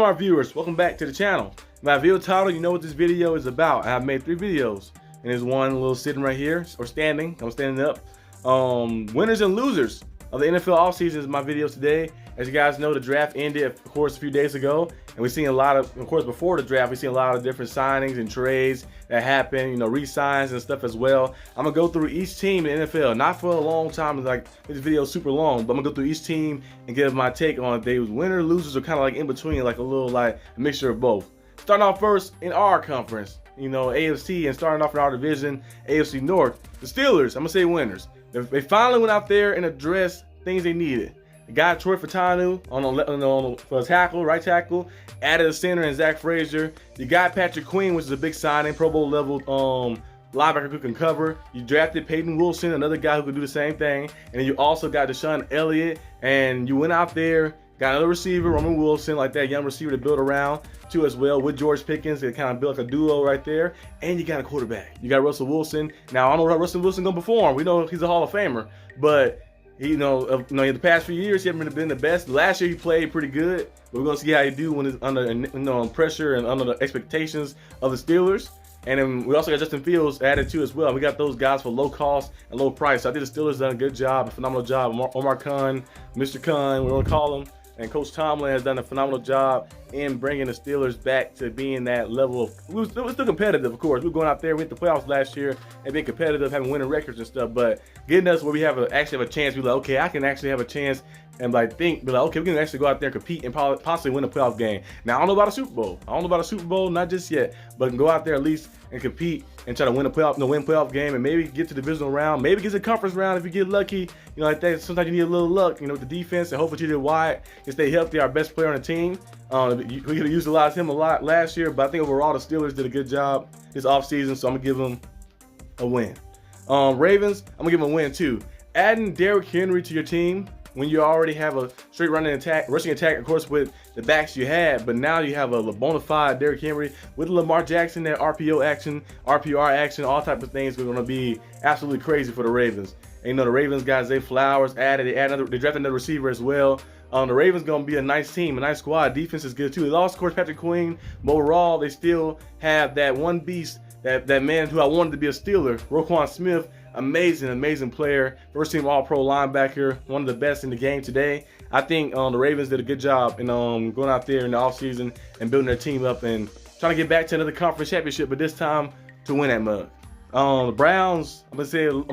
smart viewers, welcome back to the channel. My video title, you know what this video is about. I've made 3 videos, and there's one little sitting right here, or standing. I'm standing up. Winners and losers of the NFL offseason is my video today. As you guys know, the draft ended, of course, a few days ago, and we've seen a lot of course, before the draft, we've seen a lot of different signings and trades that happen, you know, re-signs and stuff as well. I'm gonna go through each team in the NFL, not for a long time, like this video is super long, but I'm gonna go through each team and give my take on if they was winners, losers, or kind of like in between, like a little like a mixture of both. Starting off first in our conference, you know, AFC, and starting off in our division, AFC North, the Steelers, I'm gonna say winners. They finally went out there and addressed things they needed. They got Troy Fatanu for a tackle, right tackle. Added a center in Zach Frazier. You got Patrick Queen, which is a big signing, Pro Bowl level linebacker who can cover. You drafted Peyton Wilson, another guy who could do the same thing. And then you also got Deshaun Elliott. And you went out there, got another receiver, Roman Wilson, like that young receiver to build around too as well, with George Pickens. They kind of built like a duo right there. And you got a quarterback. You got Russell Wilson. Now, I don't know how Russell Wilson gonna perform. We know he's a Hall of Famer, but in the past few years, he hasn't been the best. Last year, he played pretty good. But we're going to see how he do when it's under pressure and under the expectations of the Steelers. And then we also got Justin Fields added too as well. We got those guys for low cost and low price. So I think the Steelers done a good job, a phenomenal job. Omar Khan, Mr. Khan, we want to call him. And Coach Tomlin has done a phenomenal job in bringing the Steelers back to being that level of, it was still competitive, of course. We were going out there, we hit the playoffs last year and being competitive, having winning records and stuff, but getting us where we actually have a chance, be like, okay, I can actually have a chance and be like, okay, we can actually go out there and compete and possibly win a playoff game. Now, I don't know about a Super Bowl. Not just yet, but can go out there at least and compete and try to win a playoff game and maybe get to the divisional round, maybe get to the conference round if you get lucky. You know, like that, sometimes you need a little luck, you know, with the defense, and hopefully TJ Watt can stay healthy, our best player on the team. We could have utilized him a lot last year, but I think overall the Steelers did a good job this offseason, so I'm going to give them a win. Ravens, I'm going to give them a win too. Adding Derrick Henry to your team when you already have a straight rushing attack, of course, with the backs you had, but now you have a bona fide Derrick Henry with Lamar Jackson, that RPO action, RPR action, all types of things are going to be absolutely crazy for the Ravens. And you know, the Ravens guys, Zay Flowers they drafted another receiver as well. The Ravens going to be a nice team, a nice squad. Defense is good too. They lost, of course, Patrick Queen, but overall, they still have that one beast, that man who I wanted to be a Steeler, Roquan Smith. Amazing player, first team all-pro linebacker, one of the best in the game today. I think the Ravens did a good job in going out there in the offseason and building their team up and trying to get back to another conference championship, but this time to win that mug. The Browns, I'm gonna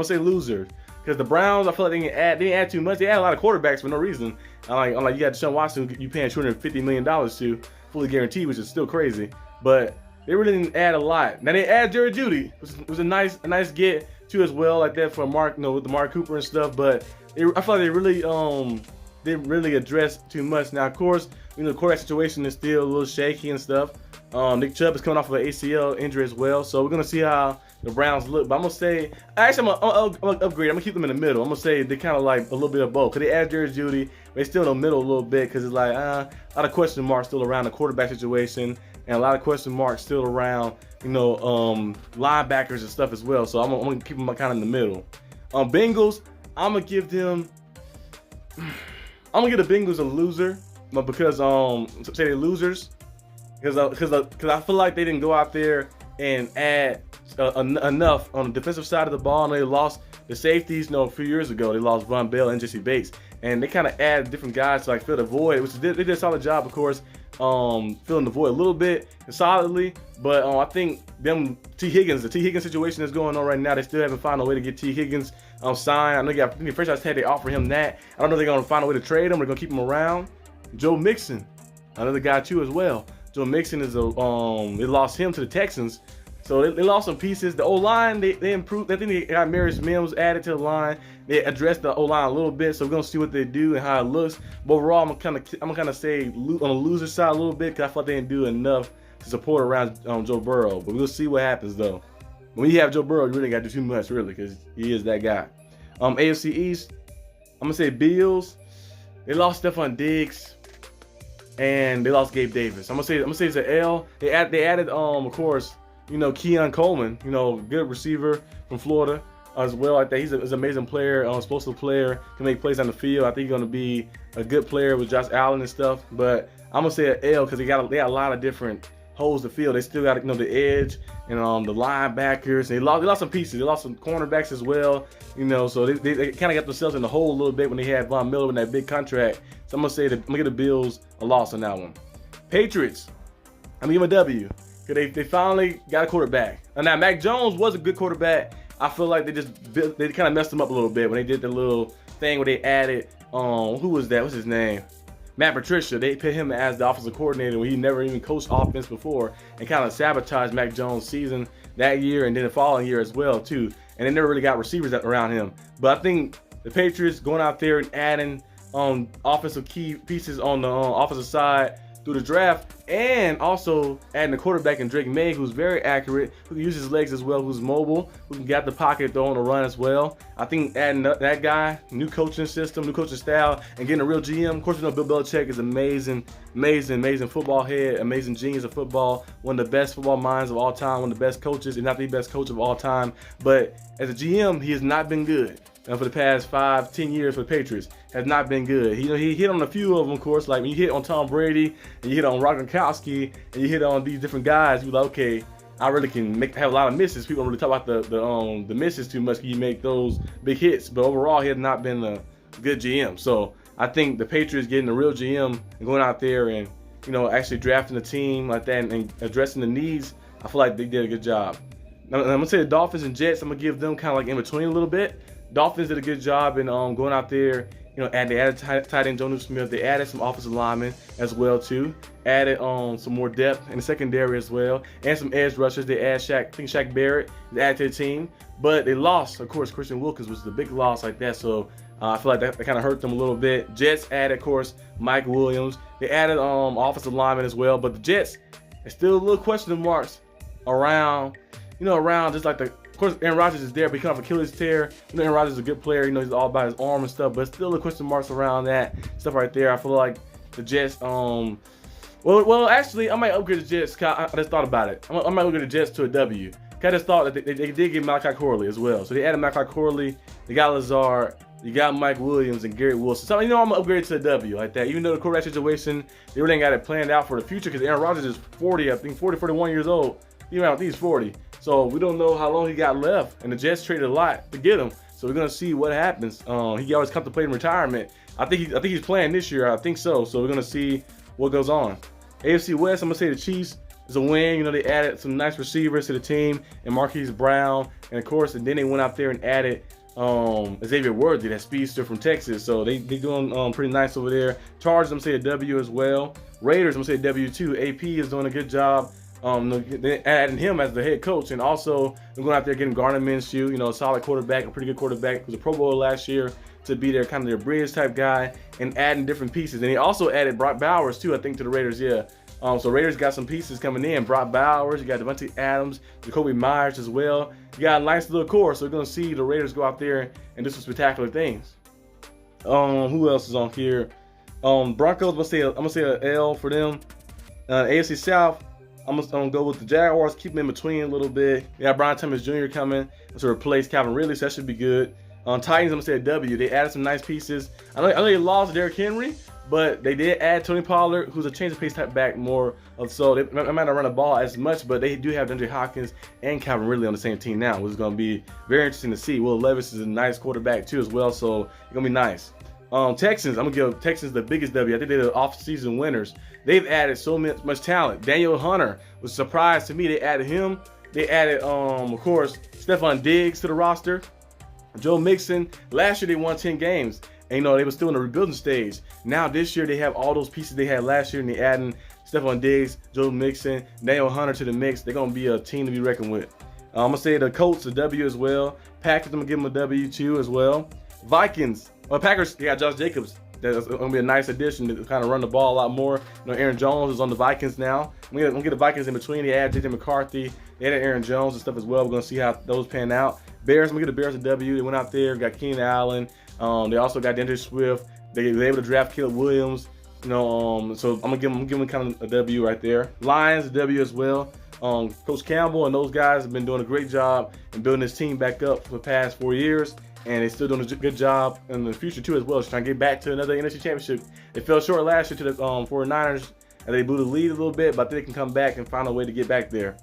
say loser, because the Browns, I feel like they didn't add too much. They add a lot of quarterbacks for no reason. I'm like you got Deshaun Watson, you paying $250 million to, fully guaranteed, which is still crazy, but they really didn't add a lot. Now they add Jerry Jeudy, which was a nice get too as well, like that for Mark, with the Mark Cooper and stuff. But I feel like they really didn't really address too much. Now, of course, the quarterback situation is still a little shaky and stuff. Nick Chubb is coming off of an ACL injury as well, so we're gonna see how the Browns look. But I'm gonna say, actually, I'm gonna upgrade. I'm gonna keep them in the middle. I'm gonna say they kind of like a little bit of both. Cause they add Jerry Jeudy, but they still in the middle a little bit, cause it's like a lot of question marks still around the quarterback situation, and a lot of question marks still around, linebackers and stuff as well. So I'm gonna keep them kind of in the middle. Bengals, I'm gonna give the Bengals a loser, but because say they're losers, because I feel like they didn't go out there and add enough on the defensive side of the ball, and they lost the safeties. A few years ago they lost Von Bell and Jesse Bates, and they kind of add different guys to like fill the void, which they did a solid job, of course, filling the void a little bit and solidly. But I think the T. Higgins situation that's going on right now, they still haven't found a way to get T. Higgins signed. I know the franchise tag, they offer him that. I don't know if they're going to find a way to trade him. They're going to keep him around. Joe Mixon, another guy too as well. Joe Mixon is they lost him to the Texans. So they lost some pieces. The O-line, they improved. I think they got Marius Mims added to the line. They addressed the O-line a little bit, so we're gonna see what they do and how it looks. But overall, I'm gonna say on the loser side a little bit, because I thought they didn't do enough to support around Joe Burrow. But we'll see what happens though. When you have Joe Burrow, you really got to do too much, really, because he is that guy. AFC East, I'm gonna say Bills. They lost Stephon Diggs, and they lost Gabe Davis. I'm gonna say it's an L. They added of course, Keon Coleman, good receiver from Florida. as well. I think he's an amazing player, explosive player, can make plays on the field. I think he's going to be a good player with Josh Allen and stuff. But I'm going to say an L because they got a lot of different holes to fill. They still got, the edge and the linebackers. They lost some pieces. They lost some cornerbacks as well. So they kind of got themselves in the hole a little bit when they had Von Miller with that big contract. So I'm going to give the Bills a loss on that one. Patriots, I'm going to give them a W. They finally got a quarterback. And now Mac Jones was a good quarterback. I feel like they kind of messed him up a little bit when they did the little thing where they added who was that? What's his name? Matt Patricia. They put him as the offensive coordinator when he never even coached offense before, and kind of sabotaged Mac Jones' season that year and then the following year as well too. And they never really got receivers around him. But I think the Patriots going out there and adding offensive key pieces on the offensive side through the draft, and also adding a quarterback in Drake May, who's very accurate, who can use his legs as well, who's mobile, who can get the pocket, throw on the run as well. I think adding that guy, new coaching system, new coaching style, and getting a real GM. Of course, Bill Belichick is amazing football head, amazing genius of football, one of the best football minds of all time, one of the best coaches, and not the best coach of all time. But as a GM, he has not been good. For the past 5-10 years for the Patriots, has not been good. He hit on a few of them, of course. Like when you hit on Tom Brady, and you hit on Rob Gronkowski, and you hit on these different guys, you're like, okay, I really can have a lot of misses. People don't really talk about the misses too much. You make those big hits, but overall, he has not been a good GM. So I think the Patriots getting a real GM and going out there and actually drafting a team like that and addressing the needs, I feel like they did a good job. Now, I'm gonna say the Dolphins and Jets. I'm gonna give them kind of like in between a little bit. Dolphins did a good job in going out there, and they added tight end Jonnu Smith. They added some offensive linemen as well too. Added some more depth in the secondary as well, and some edge rushers. They added Shaq Barrett. They added to the team, but they lost. Of course, Christian Wilkins was the big loss like that. So I feel like that kind of hurt them a little bit. Jets added, of course, Mike Williams. They added offensive linemen as well, but the Jets are still a little question marks around just like Of course, Aaron Rodgers is there, but he comes off Achilles tear. Aaron Rodgers is a good player. He's all about his arm and stuff, but still the question marks around that stuff right there. I feel like the Jets. Well, actually, I might upgrade the Jets. I just thought about it. I might upgrade the Jets to a W. I just thought that they did get Malachi Corley as well. So they added Malachi Corley. They got Lazard. You got Mike Williams and Garrett Wilson. So I'm gonna upgrade to a W like that. Even though the quarterback situation, they really ain't got it planned out for the future because Aaron Rodgers is 40, I think 41 years old. Even I think he's 40. So we don't know how long he got left, and the Jets traded a lot to get him. So we're gonna see what happens. He always contemplating retirement. I think he's playing this year. I think so. So we're gonna see what goes on. AFC West, I'm gonna say the Chiefs is a win. They added some nice receivers to the team, and Marquise Brown, and of course, and then they went out there and added Xavier Worthy, that speedster from Texas. So they doing pretty nice over there. Chargers, I'm gonna say a W as well. Raiders, I'm gonna say a W too. AP is doing a good job. They adding him as the head coach, and also they're going out there getting Gardner Minshew, a solid quarterback, a pretty good quarterback, who was a Pro Bowler last year, to be their kind of their bridge type guy, and adding different pieces. And he also added Brock Bowers too, I think, to the Raiders. Yeah. So Raiders got some pieces coming in. Brock Bowers, you got Devontae Adams, Jacoby Myers as well. You got a nice little core. So we're gonna see the Raiders go out there and do some spectacular things. Who else is on here? Broncos, I'm gonna say an L for them. AFC South, I'm gonna go with the Jaguars, keep them in between a little bit. You got Brian Thomas Jr. coming to replace Calvin Ridley, so that should be good. Titans, I'm gonna say a W. They added some nice pieces. I know they lost Derrick Henry, but they did add Tony Pollard, who's a change of pace type back more of, so they might not run the ball as much, but they do have DeAndre Hopkins and Calvin Ridley on the same team now, which is gonna be very interesting to see. Will Levis is a nice quarterback too as well, so it's gonna be nice. Texans, I'm gonna give Texans the biggest W. I think they're the off-season winners. They've added so much talent. Daniel Hunter was a surprise to me. They added him. They added, of course, Stephon Diggs to the roster. Joe Mixon. Last year they won 10 games, and they were still in the rebuilding stage. Now this year they have all those pieces they had last year, and they adding Stephon Diggs, Joe Mixon, Daniel Hunter to the mix. They're gonna be a team to be reckoned with. I'm gonna say the Colts a W as well. Packers, I'm gonna give them a W too as well. Vikings. Well, Packers, they got Josh Jacobs. That's going to be a nice addition to kind of run the ball a lot more. Aaron Jones is on the Vikings now. I'm going to get the Vikings in between. They added J.J. McCarthy. They added Aaron Jones and stuff as well. We're going to see how those pan out. Bears, I'm going to get the Bears a W. They went out there, got Keenan Allen. They also got DeAndre Swift. They were able to draft Caleb Williams. So I'm going to give them kind of a W right there. Lions, a W as well. Coach Campbell and those guys have been doing a great job in building this team back up for the past 4 years, and they're still doing a good job in the future too as well. Just trying to get back to another NFC Championship. They fell short last year to the 49ers, and they blew the lead a little bit, but I think they can come back and find a way to get back there.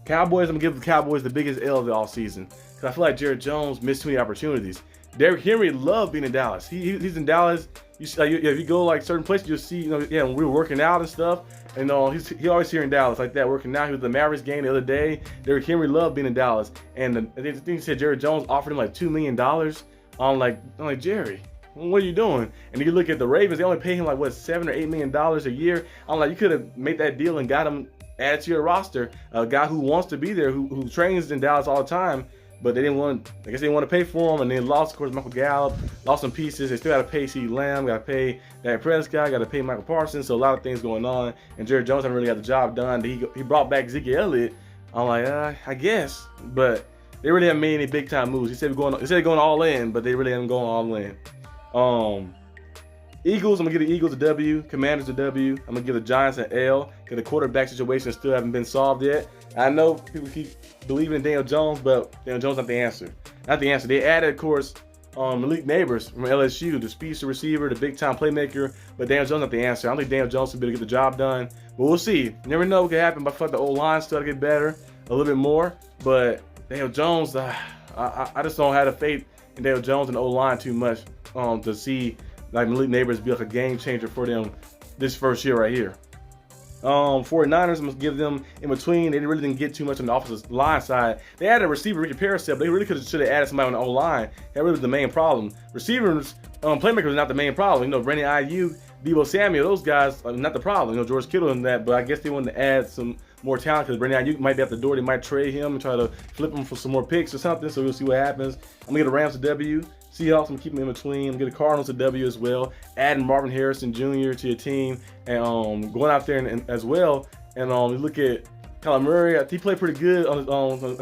Cowboys, I'm gonna give the Cowboys the biggest L of the offseason because I feel like Jared Jones missed too many opportunities. Derrick Henry loved being in Dallas. He's in Dallas. If you go like certain places, you'll see, when we were working out and stuff, and he always here in Dallas like that working out. He was at the Mavericks game the other day. Derrick Henry loved being in Dallas, and I think he said Jared Jones offered him like $2 million. I'm like Jerry, what are you doing? And you look at the Ravens, they only pay him like what, $7 or $8 million a year. I'm like, you could have made that deal and got him added to your roster, a guy who wants to be there, who trains in Dallas all the time. But they didn't want, I guess they didn't want to pay for him, and they lost, of course, Michael Gallup, lost some pieces. They still got to pay CeeDee Lamb, got to pay Dak Prescott, got to pay Michael Parsons, so a lot of things going on. And Jared Jones haven't really got the job done. He brought back Zeke Elliott. I'm like, I guess, but they really haven't made any big time moves. He said they're going all in, but they really haven't gone all in. Eagles, I'm gonna give the Eagles a W. Commanders a W. I'm gonna give the Giants an L because the quarterback situation still haven't been solved yet. I know people keep believing in Daniel Jones, but Daniel Jones not the answer. Not the answer. They added, of course, Malik Neighbors from LSU, the speedster receiver, the big time playmaker, but Daniel Jones not the answer. I don't think Daniel Jones will be able to get the job done, but we'll see. You never know what could happen. But I feel like the O-line still got to get better a little bit more. But Daniel Jones, I just don't have the faith in Daniel Jones and the O-line too much to see like Malik Neighbors be like a game changer for them this first year right here. 49ers, I'm going to give them in between. They really didn't get too much on the offensive line side. They added a receiver, Ricky Paracel, but they really should have added somebody on the O-line. That really was the main problem. Receivers, playmakers are not the main problem. Brandon Ayuk, Deebo Samuel, those guys are not the problem. George Kittle and that, but I guess they wanted to add some more talent because Brandon Ayuk might be at the door. They might trade him and try to flip him for some more picks or something, so we'll see what happens. I'm going to get the Rams a W. Seahawks, I'm keeping them in between. I'm going to get the Cardinals a W as well. Adding Marvin Harrison Jr. to your team and going out there and as well. And you look at Kyler Murray. He played pretty good on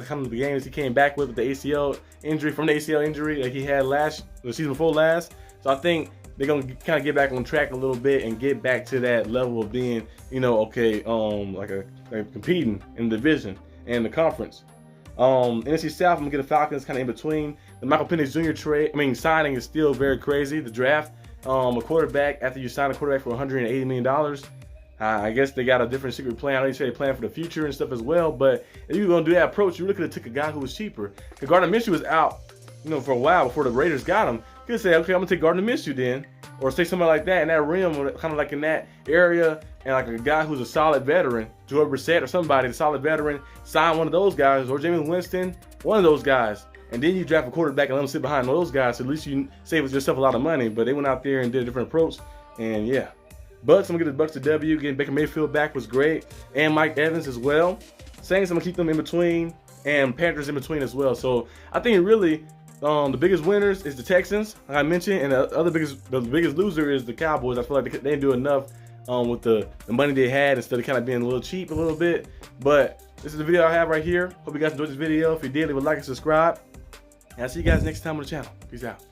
kind of the games he came back with the ACL injury, from the ACL injury like he had the season before last. So I think they're going to kind of get back on track a little bit and get back to that level of being, like competing in the division and the conference. NFC South, I'm going to get the Falcons kind of in between. The Michael Penix Jr. signing is still very crazy. The draft, a quarterback, after you sign a quarterback for $180 million, I guess they got a different secret plan. I know you say they plan for the future and stuff as well, but if you're going to do that approach, you really could have took a guy who was cheaper. Because Gardner Minshew was out, for a while before the Raiders got him. You could have said, okay, I'm going to take Gardner Minshew then. Or say somebody like that in that rim, kind of like in that area, and like a guy who's a solid veteran, Joe Brissett or somebody, a solid veteran, sign one of those guys, or Jameis Winston, one of those guys. And then you draft a quarterback and let them sit behind those guys, so at least you save yourself a lot of money. But they went out there and did a different approach, and yeah. Bucks, I'm going to get the Bucks a W. Getting Baker Mayfield back was great, and Mike Evans as well. Saints, I'm going to keep them in between, and Panthers in between as well. So I think really the biggest winners is the Texans, like I mentioned, and the biggest loser is the Cowboys. I feel like they didn't do enough with the money they had instead of kind of being a little cheap a little bit. But this is the video I have right here. Hope you guys enjoyed this video. If you did, leave a like and subscribe. And I'll see you guys next time on the channel. Peace out.